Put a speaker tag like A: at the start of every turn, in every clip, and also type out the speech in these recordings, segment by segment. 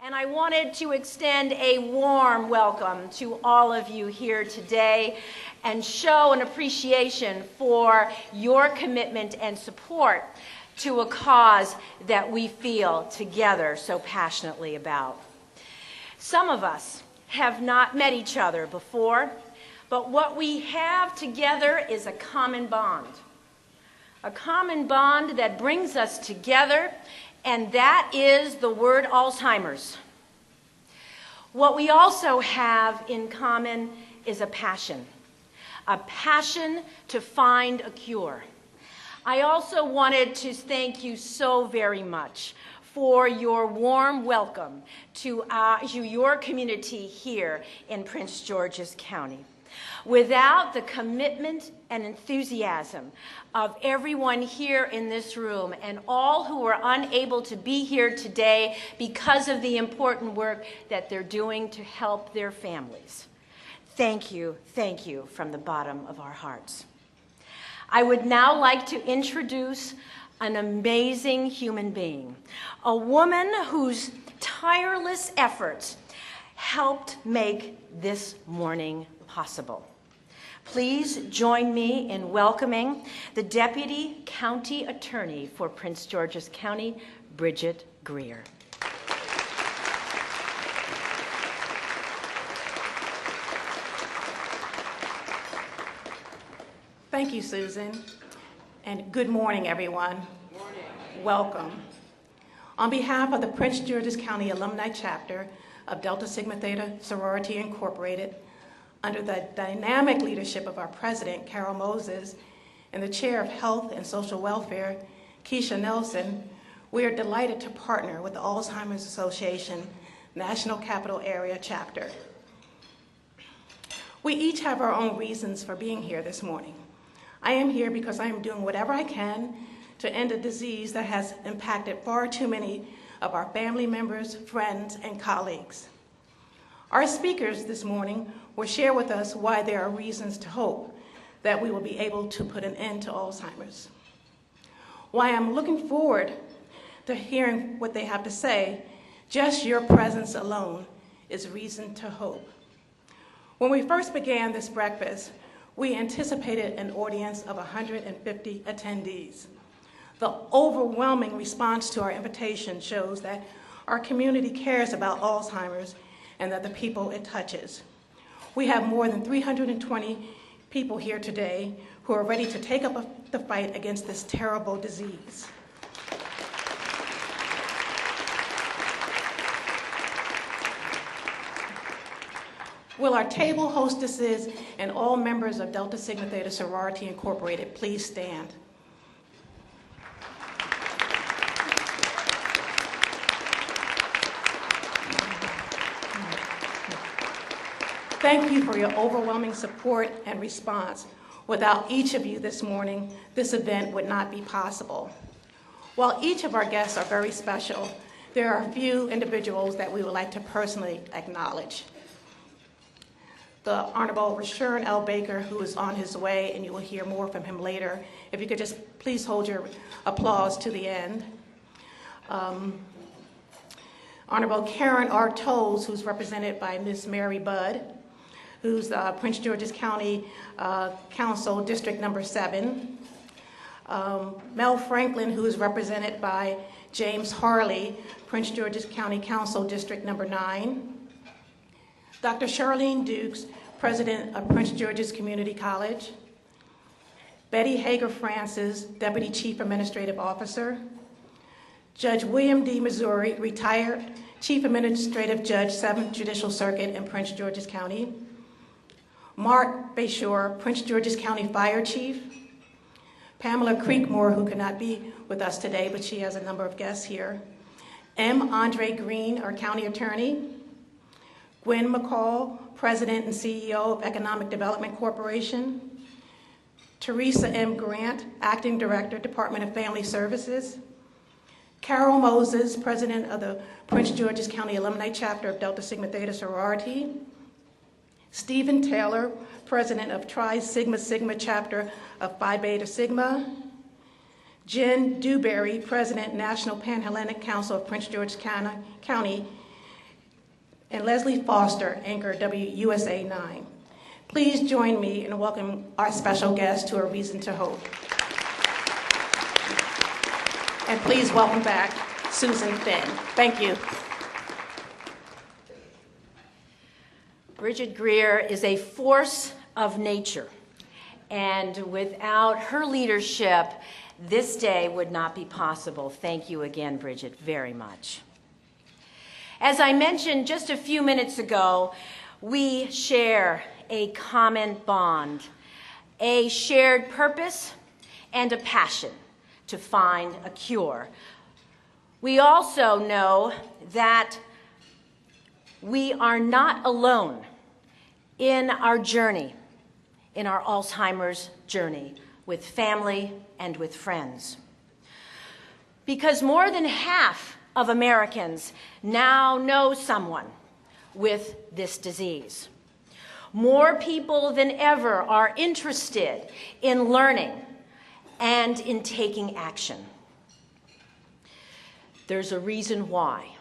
A: And I wanted to extend a warm welcome to all of you here today and show an appreciation for your commitment and support to a cause that we feel together so passionately about. Some of us have not met each other before, but what we have together is a common bond that brings us together, and that is the word Alzheimer's. What we also have in common is a passion to find a cure. I also wanted to thank you so very much for your warm welcome to your community here in Prince George's County. Without the commitment and enthusiasm of everyone here in this room and all who are unable to be here today because of the important work that they're doing to help their families, thank you from the bottom of our hearts. I would now like to introduce an amazing human being, a woman whose tireless efforts helped make this morning possible. Please join me in welcoming the Deputy County Attorney for Prince George's County, Bridget Greer.
B: Thank you, Susan, and good morning, everyone. Good morning. Welcome. On behalf of the Prince George's County Alumni Chapter of Delta Sigma Theta Sorority Incorporated, under the dynamic leadership of our president, Carol Moses, and the chair of Health and Social Welfare, Keisha Nelson, we are delighted to partner with the Alzheimer's Association National Capital Area Chapter. We each have our own reasons for being here this morning. I am here because I am doing whatever I can to end a disease that has impacted far too many of our family members, friends, and colleagues. Our speakers this morning will share with us why there are reasons to hope that we will be able to put an end to Alzheimer's. Why I'm looking forward to hearing what they have to say, just your presence alone is reason to hope. When we first began this breakfast, we anticipated an audience of 150 attendees. The overwhelming response to our invitation shows that our community cares about Alzheimer's and that the people it touches. We have more than 320 people here today who are ready to take up the fight against this terrible disease. Will our table hostesses and all members of Delta Sigma Theta Sorority Incorporated please stand? Thank you for your overwhelming support and response. Without each of you this morning, this event would not be possible. While each of our guests are very special, there are a few individuals that we would like to personally acknowledge. The Honorable Rashawn L. Baker, who is on his way, and you will hear more from him later. If you could just please hold your applause to the end. Honorable Karen R. Tolles, who's represented by Ms. Mary Budd, who's Prince George's County Council District Number 7. Mel Franklin, who is represented by James Harley, Prince George's County Council District Number 9. Dr. Charlene Dukes, President of Prince George's Community College. Betty Hager Francis, Deputy Chief Administrative Officer. Judge William D. Missouri, retired Chief Administrative Judge, 7th Judicial Circuit in Prince George's County. Mark Bayshore, Prince George's County Fire Chief. Pamela Creekmore, who could not be with us today, but she has a number of guests here. M. Andre Green, our County Attorney. Gwen McCall, President and CEO of Economic Development Corporation. Teresa M. Grant, Acting Director, Department of Family Services. Carol Moses, President of the Prince George's County Alumni Chapter of Delta Sigma Theta Sorority. Stephen Taylor, President of Tri Sigma Sigma Chapter of Phi Beta Sigma. Jen Dewberry, President, National Panhellenic Council of Prince George's County, and Leslie Foster, anchor WUSA 9. Please join me in welcoming our special guest to A Reason to Hope. And please welcome back Susan Finn. Thank you.
A: Bridget Greer is a force of nature, and without her leadership, this day would not be possible. Thank you again, Bridget, very much. As I mentioned just a few minutes ago, we share a common bond, a shared purpose, and a passion to find a cure. We also know that we are not alone in our journey, in our Alzheimer's journey, with family and with friends. Because more than half of Americans now know someone with this disease. More people than ever are interested in learning and in taking action. There's a reason why.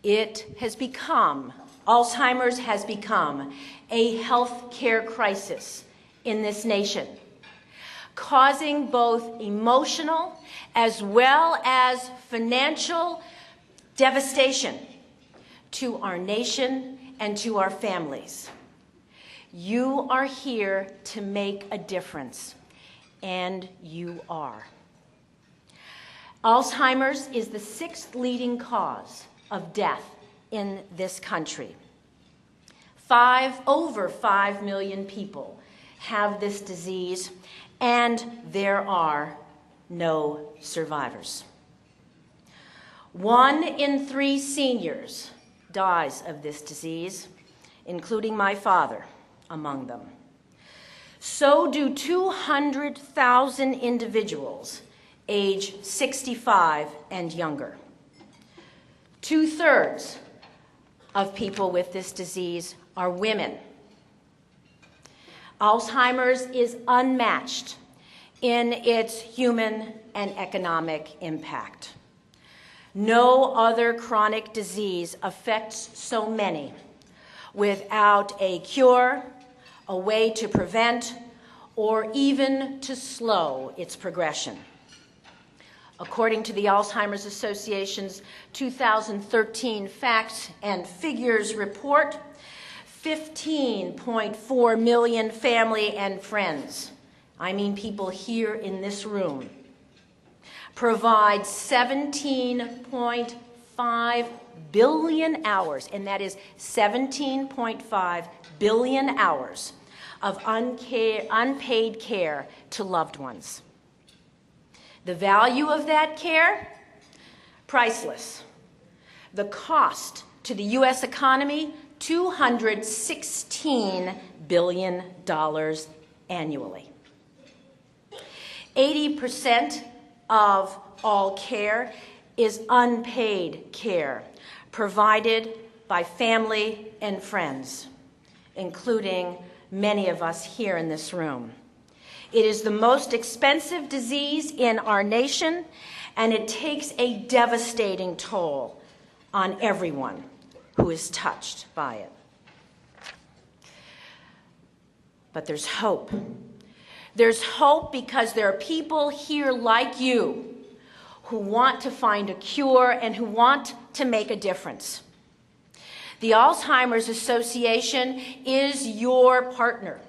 A: Alzheimer's has become a health care crisis in this nation, causing both emotional as well as financial devastation to our nation and to our families. You are here to make a difference, and you are. Alzheimer's is the 6th leading cause of death in this country. Over 5 million people have this disease, and there are no survivors. 1 in 3 seniors dies of this disease, including my father among them. So do 200,000 individuals age 65 and younger. 2/3 of people with this disease are women. Alzheimer's is unmatched in its human and economic impact. No other chronic disease affects so many without a cure, a way to prevent, or even to slow its progression. According to the Alzheimer's Association's 2013 Facts and Figures report, 15.4 million family and friends, I mean people here in this room, provide 17.5 billion hours, and that is 17.5 billion hours of unpaid care to loved ones. The value of that care? Priceless. The cost to the U.S. economy? $216 billion annually. 80% of all care is unpaid care provided by family and friends, including many of us here in this room. It is the most expensive disease in our nation, and it takes a devastating toll on everyone who is touched by it. But there's hope. There's hope because there are people here like you who want to find a cure and who want to make a difference. The Alzheimer's Association is your partner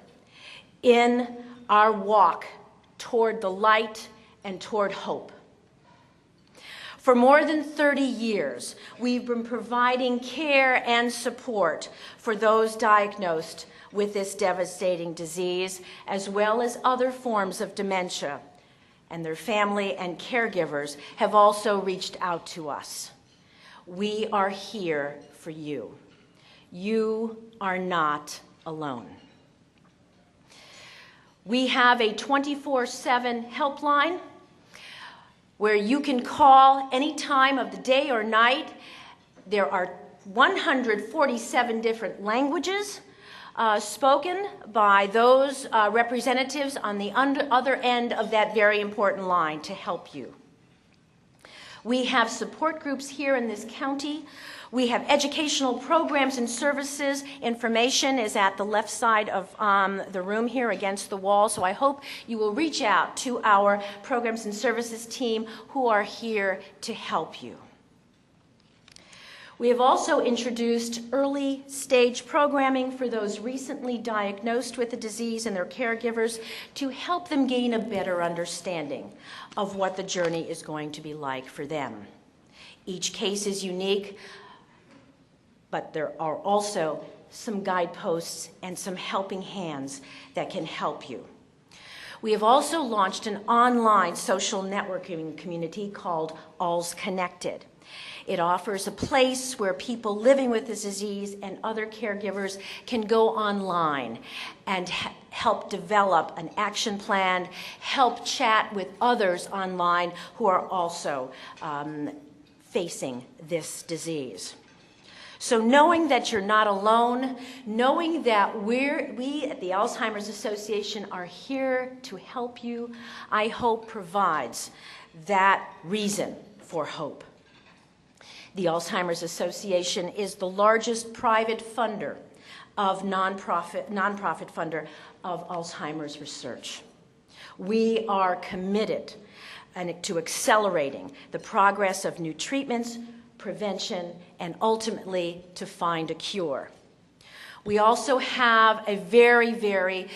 A: in our walk toward the light and toward hope. For more than 30 years, we've been providing care and support for those diagnosed with this devastating disease, as well as other forms of dementia. And their family and caregivers have also reached out to us. We are here for you. You are not alone. We have a 24/7 helpline where you can call any time of the day or night. There are 147 different languages spoken by those representatives on the other end of that very important line to help you. We have support groups here in this county. We have educational programs and services. Information is at the left side of the room here against the wall, so I hope you will reach out to our programs and services team who are here to help you. We have also introduced early stage programming for those recently diagnosed with the disease and their caregivers to help them gain a better understanding of what the journey is going to be like for them. Each case is unique, but there are also some guideposts and some helping hands that can help you. We have also launched an online social networking community called Alz Connected. It offers a place where people living with this disease and other caregivers can go online and help develop an action plan, help chat with others online who are also facing this disease. So knowing that you're not alone, knowing that we at the Alzheimer's Association are here to help you, I hope provides that reason for hope. The Alzheimer's Association is the largest private funder of nonprofit funder of Alzheimer's research. We are committed to accelerating the progress of new treatments, prevention, and ultimately to find a cure. We also have a very, very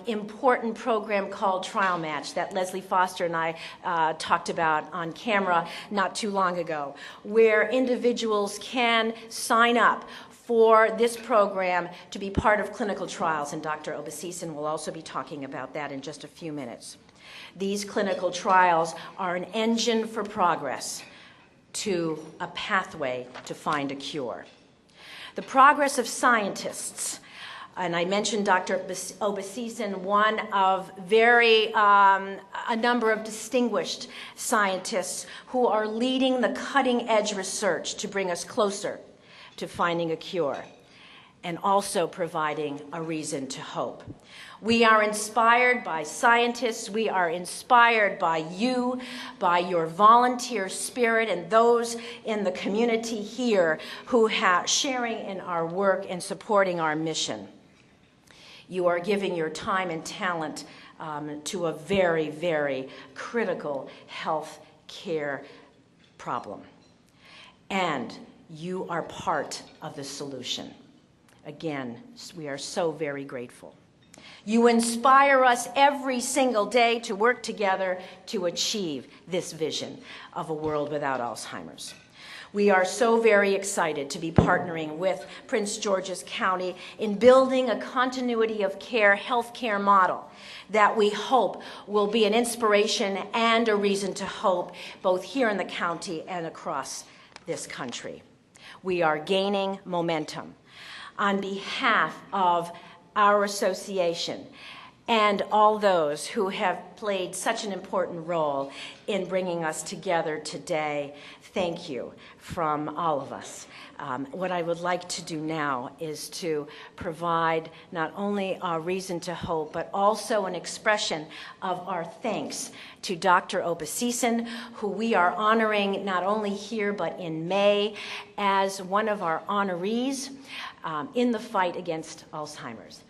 A: important program called Trial Match that Leslie Foster and I talked about on camera not too long ago, where individuals can sign up for this program to be part of clinical trials, and Dr. Obasisen will also be talking about that in just a few minutes. These clinical trials are an engine for progress to a pathway to find a cure. The progress of scientists, and I mentioned Dr. Obasisen, one of a number of distinguished scientists who are leading the cutting-edge research to bring us closer to finding a cure and also providing a reason to hope. We are inspired by scientists. We are inspired by you, by your volunteer spirit, and those in the community here who are sharing in our work and supporting our mission. You are giving your time and talent to a very, very critical health care problem. And you are part of the solution. Again, we are so very grateful. You inspire us every single day to work together to achieve this vision of a world without Alzheimer's. We are so very excited to be partnering with Prince George's County in building a continuity of care healthcare model that we hope will be an inspiration and a reason to hope both here in the county and across this country. We are gaining momentum. On behalf of our association and all those who have played such an important role in bringing us together today, thank you from all of us. What I would like to do now is to provide not only a reason to hope, but also an expression of our thanks to Dr. Obasisen, who we are honoring not only here but in May as one of our honorees in the fight against Alzheimer's.